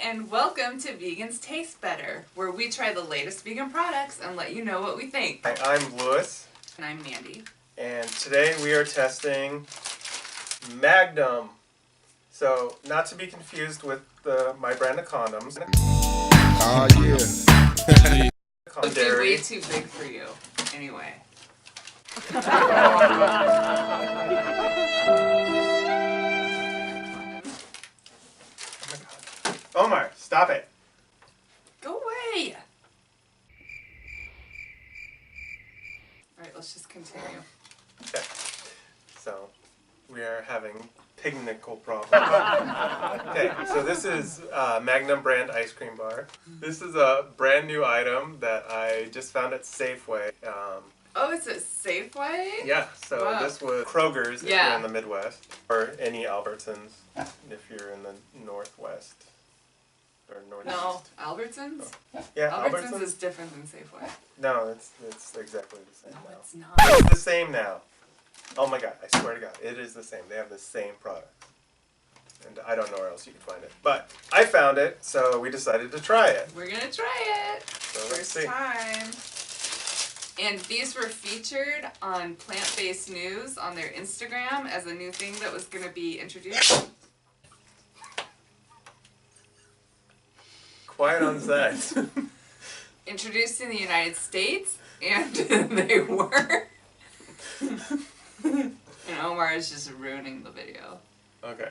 and welcome to Vegans Taste Better, where we try the latest vegan products and let you know what we think. Hi, I'm Louis. And I'm Mandy. And today we are testing Magnum. So, not to be confused with my brand of condoms. Oh, yeah. It'd be way too big for you, anyway. Omar, stop it. Go away! Alright, let's just continue. Okay. So, we are having technical problems. Okay, so this is Magnum brand ice cream bar. This is a brand new item that I just found at Safeway. Oh, it's at Safeway? Yeah, so Wow. This was Kroger's if Yeah. you're in the Midwest, or any Albertsons if you're in the Northwest. Or Northeast. No, Albertsons? Oh. Yeah, Albertsons is different than Safeway. No, it's exactly the same No, now. it's not. It's the same now. Oh my god, I swear to god, it is the same. They have the same product. And I don't know where else you can find it. But I found it, so we decided to try it. We're gonna try it. So let's First see. time. And these were featured on Plant-Based News on their Instagram as a new thing that was going to be introduced. Quiet on set. Introduced in the United States, and they were. And Omar is just ruining the video. Okay.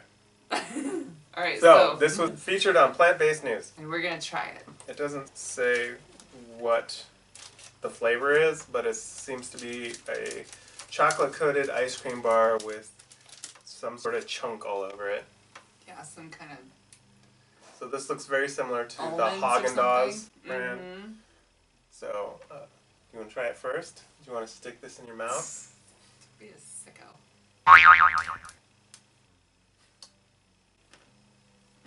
Alright, So, this was featured on Plant-Based News. and we're going to try it. It doesn't say what the flavor is, but it seems to be a chocolate-coated ice cream bar with some sort of chunk all over it. Yeah, some kind of So this looks very similar to the almonds or Haagen-Dazs something. brand. Mm-hmm. So, you want to try it first? Do you want to stick this in your mouth? Be a sicko.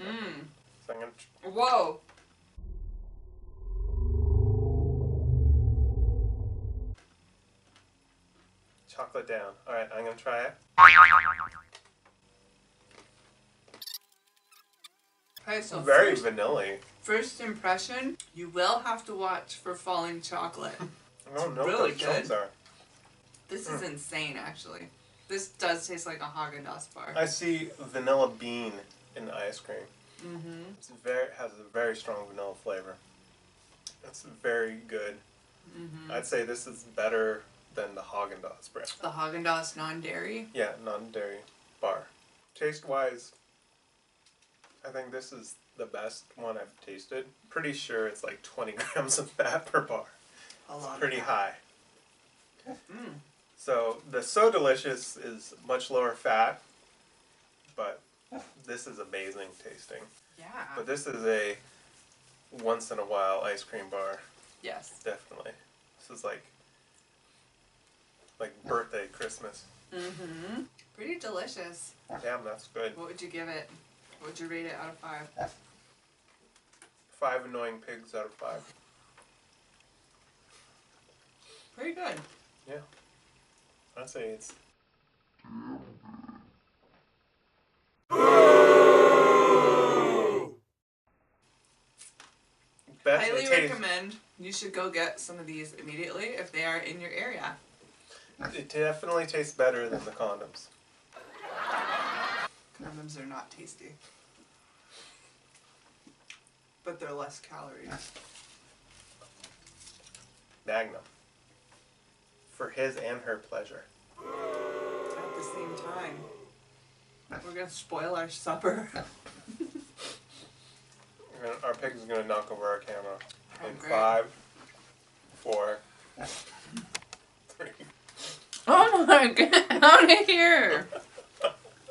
Mmm. So I'm gonna Whoa. chocolate down. Alright, I'm going to try it. Okay, so Very vanilla-y. first impression, you will have to watch for falling chocolate. I don't know really what those chunks good. are. This is insane, actually. This does taste like a Haagen-Dazs bar. I see vanilla bean in the ice cream. Mm-hmm. Has a very strong vanilla flavor. It's very good. Mm-hmm. I'd say this is better than the Haagen-Dazs brand. The Haagen-Dazs non-dairy. Yeah, non-dairy bar. Taste-wise, I think this is the best one I've tasted. Pretty sure it's like 20 grams of fat per bar. A lot. Pretty high. Mm. So the So Delicious is much lower fat, but this is amazing tasting. Yeah. But this is a once in a while ice cream bar, Yes. definitely. This is like birthday, Christmas. Mm-hmm. Pretty delicious. Damn, that's good. What would you give it? What would you rate it out of 5? 5 annoying pigs out of 5. Pretty good. Yeah. I'd say it's... Highly recommend. You should go get some of these immediately if they are in your area. It definitely tastes better than the condoms. Condoms are not tasty. But they're less calories. Magnum. For his and her pleasure. At the same time. We're gonna spoil our supper. Our pig is gonna knock over our camera. Oh, In great. 5, 4, 3. Oh my god, get out of here!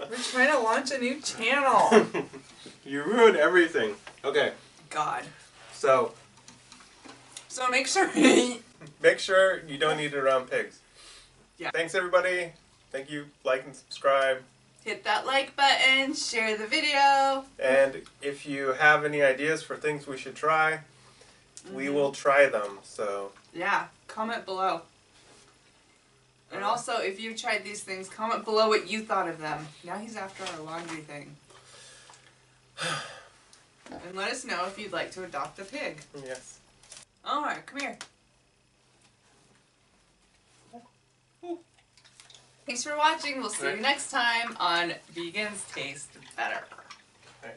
We're trying to launch a new channel. You ruined everything. Okay, God. so So make sure make sure you don't eat it around pigs. Yeah. Thanks everybody. Thank you. Like and subscribe. hit that like button, share the video. And if you have any ideas for things we should try, we will try them. So Yeah, comment below. And also, if you've tried these things, comment below what you thought of them. Now he's after our laundry thing. And And let us know if you'd like to adopt a pig. Yes. Alright, come here. Thanks for watching. We'll see you next time on Vegans Taste Better. All right.